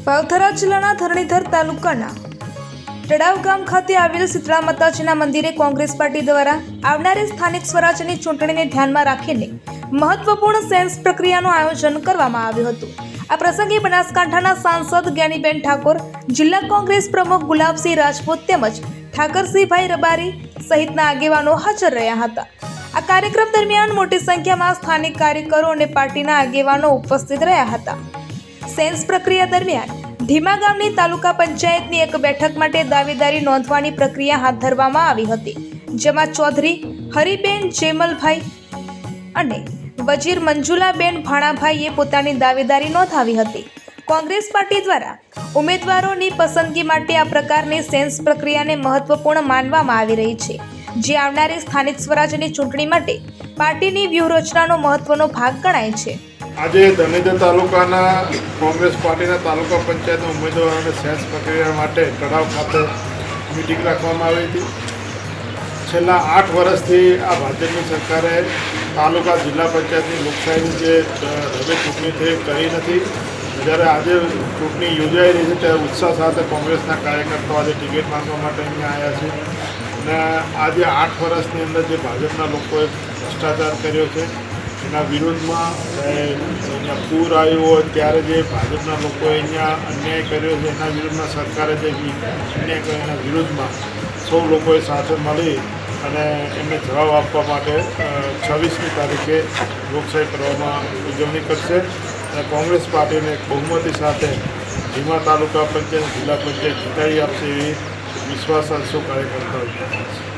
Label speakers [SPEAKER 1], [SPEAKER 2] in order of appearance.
[SPEAKER 1] વાવથરા જિલ્લાના ધરણીધર તાલુકાના તળાવ ગામ ખાતે આવેલ શીતળા માતાજીના મંદિરે કોંગ્રેસ પાર્ટી દ્વારા આવનારી સ્થાનિક સ્વરાજ્યની ચૂંટણીને ધ્યાનમાં રાખીને મહત્વપૂર્ણ સેન્સ પ્રક્રિયાનું આયોજન કરવામાં આવ્યું હતું। આ પ્રસંગે બનાસકાંઠાના સાંસદ જ્ઞાનીબેન ઠાકોર, જિલ્લા કોંગ્રેસ પ્રમુખ ગુલાબસિંહ રાજપૂત તેમજ ઠાકરસિંહભાઈ રબારી સહિતના આગેવાનો હાજર રહ્યા હતા। આ કાર્યક્રમ દરમિયાન મોટી સંખ્યામાં સ્થાનિક કાર્યકરો અને પાર્ટીના આગેવાનો ઉપસ્થિત રહ્યા હતા। સેન્સ પ્રક્રિયા દરમિયાન ધીમા ગામની તાલુકા પંચાયતની એક બેઠક માટે દાવેદારી નોંધવાની પ્રક્રિયા હાથ ધરવામાં આવી હતી, જેમાં ચૌધરી હરિબેન જેમલભાઈ અને વજીર મંજુલાબેન ભાણાભાઈએ પોતાની દાવેદારી નોંધાવી હતી। કોંગ્રેસ પાર્ટી દ્વારા ઉમેદવારોની પસંદગી માટે આ પ્રકારની સેન્સ પ્રક્રિયાને મહત્વપૂર્ણ માનવામાં આવી રહી છે, જે આવનારી સ્થાનિક સ્વરાજ્યની ચૂંટણી માટે પાર્ટીની વ્યૂહરચનાનો મહત્વનો ભાગ ગણાય છે।
[SPEAKER 2] આજે ધરણીધર તાલુકાના કોંગ્રેસ પાર્ટીના તાલુકા પંચાયતના ઉમેદવારોને સેન્સ પ્રક્રિયા માટે તળાવ ખાતે મિટિંગ રાખવામાં આવી હતી। છેલ્લા 8 વર્ષથી આ ભાજપની સરકારે તાલુકા જિલ્લા પંચાયતની લોકશાહીની જે હવે ચૂંટણી થઈ કરી નથી। જ્યારે આજે ચૂંટણી યોજાઈ રહી છે ત્યારે ઉત્સાહ સાથે કોંગ્રેસના કાર્યકર્તાઓ આજે ટિકિટ માંગવા માટે અહીંયા આવ્યા છે અને આજે 8 વર્ષની અંદર જે ભાજપના લોકોએ ભ્રષ્ટાચાર કર્યો છે એના વિરોધમાં અહીંયા પૂર આવ્યું હોય ત્યારે જે ભાજપના લોકોએ અહીંયા અન્યાય કર્યો છે એના વિરુદ્ધમાં સરકારે જે અન્યાય કર્યો એના વિરુદ્ધમાં સૌ લોકોએ સાથે મળી અને એમને જવાબ આપવા માટે 26મી તારીખે લોકશાહી પર્વમાં ઉજવણી કરશે અને કોંગ્રેસ પાર્ટીને બહુમતી સાથે ધીમા તાલુકા પંચાયત જિલ્લા પંચાયત જીતાડી આપશે એવી વિશ્વાસ સૌ કાર્યકર્તાઓ છે।